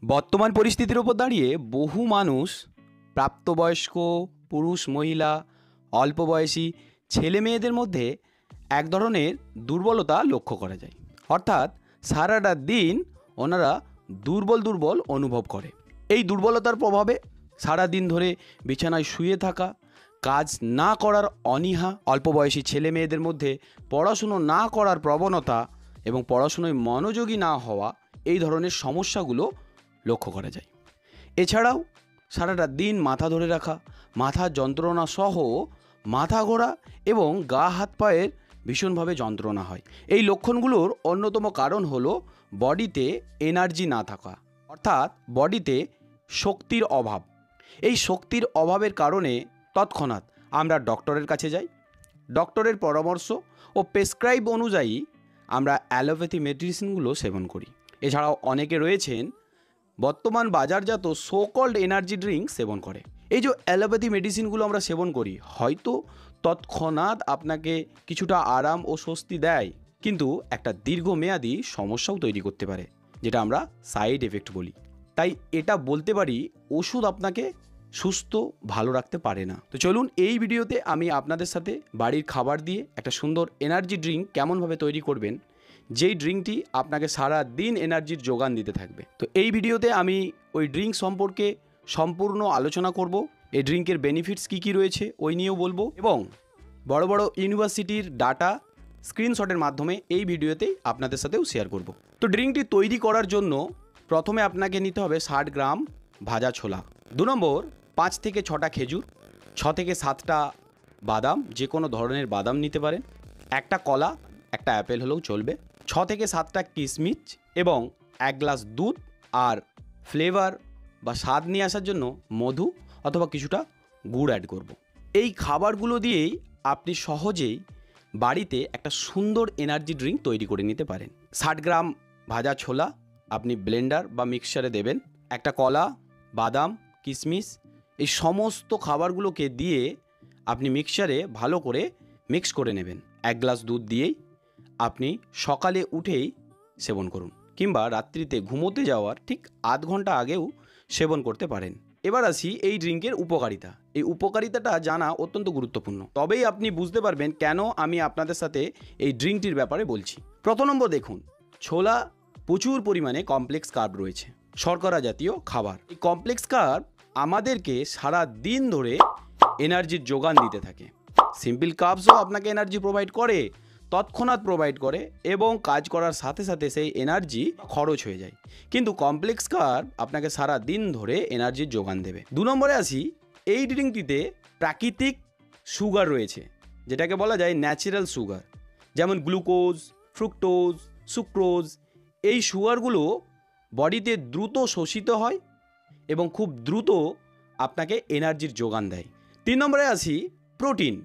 বর্তমান পরিস্থিতির উপর দাঁড়িয়ে বহু মানুষ প্রাপ্তবয়স্ক পুরুষ মহিলা অল্প বয়সী ছেলে মেয়েদের মধ্যে এক ধরনের দুর্বলতা লক্ষ্য করা যায়। অর্থাৎ সারাটা দিন ওনারা দুর্বল দুর্বল অনুভব করে। এই দুর্বলতার প্রভাবে সারা দিন ধরে বিছানায় শুয়ে থাকা, কাজ না করার অনীহা, অল্প বয়সী ছেলে মেয়েদের মধ্যে পড়াশুনো না করার প্রবণতা এবং পড়াশুনোয় মনোযোগী না হওয়া, এই ধরনের সমস্যাগুলো লক্ষ্য করা যায়। এছাড়াও সারাটা দিন মাথা ধরে রাখা, মাথার যন্ত্রণা সহ মাথা ঘোরা এবং গা হাত পায়ের ভীষণভাবে যন্ত্রণা হয়। এই লক্ষণগুলোর অন্যতম কারণ হলো বডিতে এনার্জি না থাকা, অর্থাৎ বডিতে শক্তির অভাব। এই শক্তির অভাবের কারণে তৎক্ষণাৎ আমরা ডক্টরের কাছে যাই। ডক্টরের পরামর্শ ও প্রেসক্রাইব অনুযায়ী আমরা অ্যালোপ্যাথি মেডিসিনগুলো সেবন করি। এছাড়াও অনেকে রয়েছেন বর্তমান বাজারজাত সো কল্ড এনার্জি ড্রিঙ্ক সেবন করে। এই যে অ্যালোপ্যাথি মেডিসিনগুলো আমরা সেবন করি, হয়তো তৎক্ষণাৎ আপনাকে কিছুটা আরাম ও স্বস্তি দেয়, কিন্তু একটা দীর্ঘমেয়াদী সমস্যাও তৈরি করতে পারে, যেটা আমরা সাইড এফেক্ট বলি। তাই এটা বলতে পারি ওষুধ আপনাকে সুস্থ ভালো রাখতে পারে না। তো চলুন এই ভিডিওতে আমি আপনাদের সাথে বাড়ির খাবার দিয়ে একটা সুন্দর এনার্জি ড্রিঙ্ক কেমনভাবে তৈরি করবেন, যেই ড্রিঙ্কটি আপনাকে সারা দিন এনার্জির যোগান দিতে থাকবে। তো এই ভিডিওতে আমি ওই ড্রিঙ্ক সম্পর্কে সম্পূর্ণ আলোচনা করব। এই ড্রিঙ্কের বেনিফিটস কী কী রয়েছে ওই নিয়েও বলবো, এবং বড় বড় ইউনিভার্সিটির ডাটা স্ক্রিনশটের মাধ্যমে এই ভিডিওতেই আপনাদের সাথেও শেয়ার করব। তো ড্রিঙ্কটি তৈরি করার জন্য প্রথমে আপনাকে নিতে হবে 60 গ্রাম ভাজা ছোলা, 2 নম্বর 5 থেকে 6টা খেজুর, 6 থেকে 7টা বাদাম, যে কোনো ধরনের বাদাম নিতে পারেন, একটা কলা, একটা অ্যাপেল হলেও চলবে, 6 থেকে 7টা কিশমিশ এবং 1 গ্লাস দুধ, আর ফ্লেভার বা স্বাদ নিয়ে আসার জন্য মধু অথবা কিছুটা গুড় অ্যাড করব। এই খাবারগুলো দিয়েই আপনি সহজেই বাড়িতে একটা সুন্দর এনার্জি ড্রিঙ্ক তৈরি করে নিতে পারেন। 60 গ্রাম ভাজা ছোলা আপনি ব্লেন্ডার বা মিক্সচারে দেবেন, একটা কলা, বাদাম, কিশমিশ, এই সমস্ত খাবারগুলোকে দিয়ে আপনি মিক্সচারে ভালো করে মিক্স করে নেবেন। 1 গ্লাস দুধ দিয়েই আপনি সকালে উঠেই সেবন করুন, কিংবা রাত্রিতে ঘুমোতে যাওয়ার ঠিক আধ ঘন্টা আগেও সেবন করতে পারেন। এবার আসি এই ড্রিঙ্কের উপকারিতা। এই উপকারিতাটা জানা অত্যন্ত গুরুত্বপূর্ণ, তবেই আপনি বুঝতে পারবেন কেন আমি আপনাদের সাথে এই ড্রিঙ্কটির ব্যাপারে বলছি। প্রথম নম্বর দেখুন, ছোলা প্রচুর পরিমাণে কমপ্লেক্স কার্ব রয়েছে, শর্করা জাতীয় খাবার। এই কমপ্লেক্স কার্ব আমাদেরকে সারা দিন ধরে এনার্জির যোগান দিতে থাকে। সিম্পল কার্বসও আপনাকে এনার্জি প্রোভাইড করে, তৎক্ষণাৎ প্রোভাইড করে, এবং কাজ করার সাথে সাথে সেই এনার্জি খরচ হয়ে যায়, কিন্তু কমপ্লেক্স কার্ব আপনাকে সারা দিন ধরে এনার্জির যোগান দেবে। 2 নম্বরে আসি, এই ড্রিঙ্কটিতে প্রাকৃতিক সুগার রয়েছে, যেটাকে বলা যায় ন্যাচারাল সুগার, যেমন গ্লুকোজ, ফ্রুক্টোজ, সুক্রোজ। এই সুগারগুলো বডিতে দ্রুত শোষিত হয় এবং খুব দ্রুত আপনাকে এনার্জির যোগান দেয়। 3 নম্বরে আসি, প্রোটিন।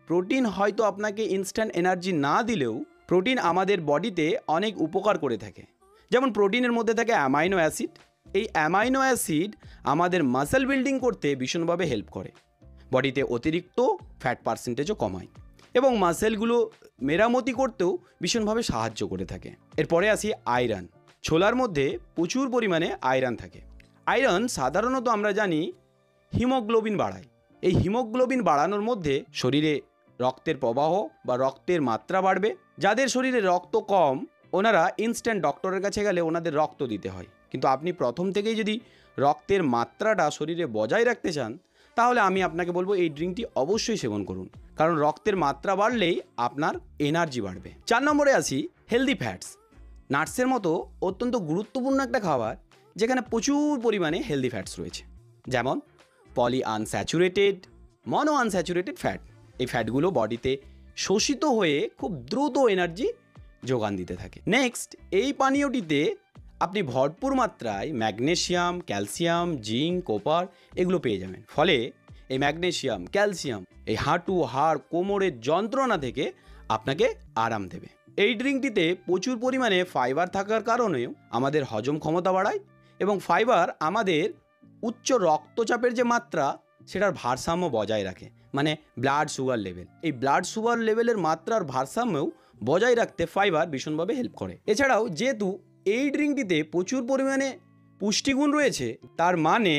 প্রোটিন হয়তো আপনাকে ইনস্ট্যান্ট এনার্জি না দিলেও প্রোটিন আমাদের বডিতে অনেক উপকার করে থাকে। যেমন প্রোটিনের মধ্যে থাকে অ্যামাইনো অ্যাসিড। এই অ্যামাইনো অ্যাসিড আমাদের মাসেল বিল্ডিং করতে ভীষণভাবে হেল্প করে, বডিতে অতিরিক্ত ফ্যাট পার্সেন্টেজও কমায় এবং মাসেলগুলো মেরামতি করতেও ভীষণভাবে সাহায্য করে থাকে। এরপরে আসি আয়রন। ছোলার মধ্যে প্রচুর পরিমাণে আয়রন থাকে। আয়রন সাধারণত আমরা জানি হিমোগ্লোবিন বাড়ায়। এই হিমোগ্লোবিন বাড়ানোর মধ্যে শরীরে রক্তের প্রবাহ বা রক্তের মাত্রা বাড়বে। যাদের শরীরে রক্ত কম, ওনারা ইনস্ট্যান্ট ডক্টরের কাছে গেলে ওনাদের রক্ত দিতে হয়, কিন্তু আপনি প্রথম থেকেই যদি রক্তের মাত্রাটা শরীরে বজায় রাখতে চান, তাহলে আমি আপনাকে বলবো এই ড্রিঙ্কটি অবশ্যই সেবন করুন, কারণ রক্তের মাত্রা বাড়লেই আপনার এনার্জি বাড়বে। 4 নম্বরে আসি, হেলদি ফ্যাটস। নাটসের মতো অত্যন্ত গুরুত্বপূর্ণ একটা খাবার, যেখানে প্রচুর পরিমাণে হেলদি ফ্যাটস রয়েছে, যেমন polyunsaturated, monounsaturated fat. এই ফ্যাটগুলো বডিতে শোষিত হয়ে খুব দ্রুত এনার্জি যোগান দিতে থাকে। নেক্সট, এই পানীয়টিতে আপনি ভরপুর মাত্রায় ম্যাগনেসিয়াম, ক্যালসিয়াম, জিঙ্ক, কপার এগুলো পেয়ে যাবেন। ফলে এই ম্যাগনেসিয়াম, ক্যালসিয়াম এই হাঁটু, হাড়, কোমরের যন্ত্রণা থেকে আপনাকে আরাম দেবে। এই ড্রিঙ্কটিতে প্রচুর পরিমাণে ফাইবার থাকার কারণেও আমাদের হজম ক্ষমতা বাড়ায়, এবং ফাইবার আমাদের উচ্চ রক্তচাপের যে মাত্রা সেটার ভারসাম্য বজায় রাখে, মানে ব্লাড সুগার লেভেল। এই ব্লাড সুগার লেভেলের মাত্রার ভারসাম্যও বজায় রাখতে ফাইবার ভীষণভাবে হেল্প করে। এছাড়াও যেহেতু এই ড্রিঙ্কটিতে প্রচুর পরিমাণে পুষ্টিগুণ রয়েছে, তার মানে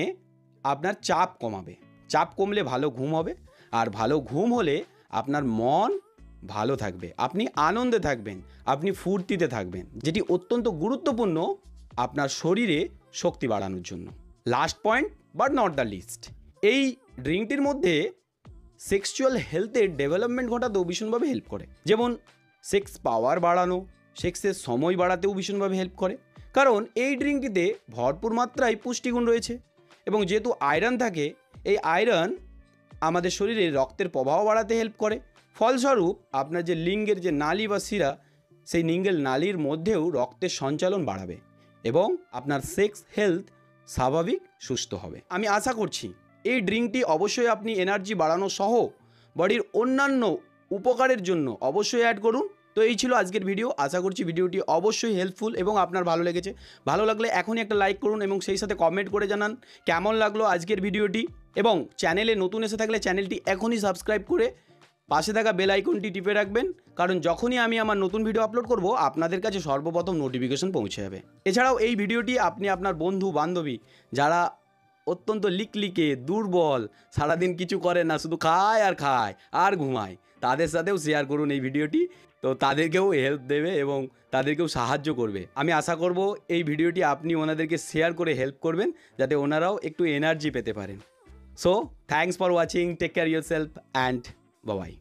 আপনার চাপ কমাবে। চাপ কমলে ভালো ঘুম হবে, আর ভালো ঘুম হলে আপনার মন ভালো থাকবে, আপনি আনন্দে থাকবেন, আপনি ফুর্তিতে থাকবেন, যেটি অত্যন্ত গুরুত্বপূর্ণ আপনার শরীরে শক্তি বাড়ানোর জন্য। Last point but not the least, এই ড্রিঙ্কটির মধ্যে সেক্সুয়াল হেলথের ডেভেলপমেন্ট ঘটাতেও ভীষণভাবে হেল্প করে। যেমন সেক্স পাওয়ার বাড়ানো, সেক্সের সময় বাড়াতেও ভীষণভাবে হেল্প করে, কারণ এই ড্রিঙ্কটিতে ভরপুর মাত্রায় পুষ্টিগুণ রয়েছে। এবং যেহেতু আয়রন থাকে, এই আয়রন আমাদের শরীরে রক্তের প্রবাহ বাড়াতে হেল্প করে। ফলস্বরূপ আপনার যে লিঙ্গের যে নালী বা শিরা, সেই লিঙ্গের নালীর মধ্যেও রক্তের সঞ্চালন বাড়াবে এবং আপনার সেক্স হেলথ স্বাভাবিক সুস্থ হবে। আমি আশা করছি এই ড্রিঙ্কটি অবশ্যই আপনি এনার্জি বাড়ানো সহ বডির অন্যান্য উপকারের জন্য অবশ্যই অ্যাড করুন। তো এই ছিল আজকের ভিডিও। আশা করছি ভিডিওটি অবশ্যই হেল্পফুল এবং আপনার ভালো লেগেছে। ভালো লাগলে এখনই একটা লাইক করুন এবং সেই সাথে কমেন্ট করে জানান কেমন লাগলো আজকের ভিডিওটি। এবং চ্যানেলে নতুন এসে থাকলে চ্যানেলটি এখনই সাবস্ক্রাইব করে পাশে থাকা বেল আইকনটি টিপে রাখবেন, কারণ যখনই আমি আমার নতুন ভিডিও আপলোড করব আপনাদের কাছে সর্বপ্রথম নোটিফিকেশন পৌঁছে যাবে। এছাড়াও এই ভিডিওটি আপনি আপনার বন্ধু বান্ধবী যারা অত্যন্ত লিকলিকে দুর্বল, সারাদিন কিছু করে না, শুধু খায় আর ঘুমায়, তাদের সাথেও শেয়ার করুন এই ভিডিওটি। তো তাদেরকেও হেল্প দেবে এবং তাদেরকেও সাহায্য করবে। আমি আশা করব এই ভিডিওটি আপনি ওনাদেরকে শেয়ার করে হেল্প করবেন, যাতে ওনারাও একটু এনার্জি পেতে পারেন। So thanks for watching, take care yourself and bye by.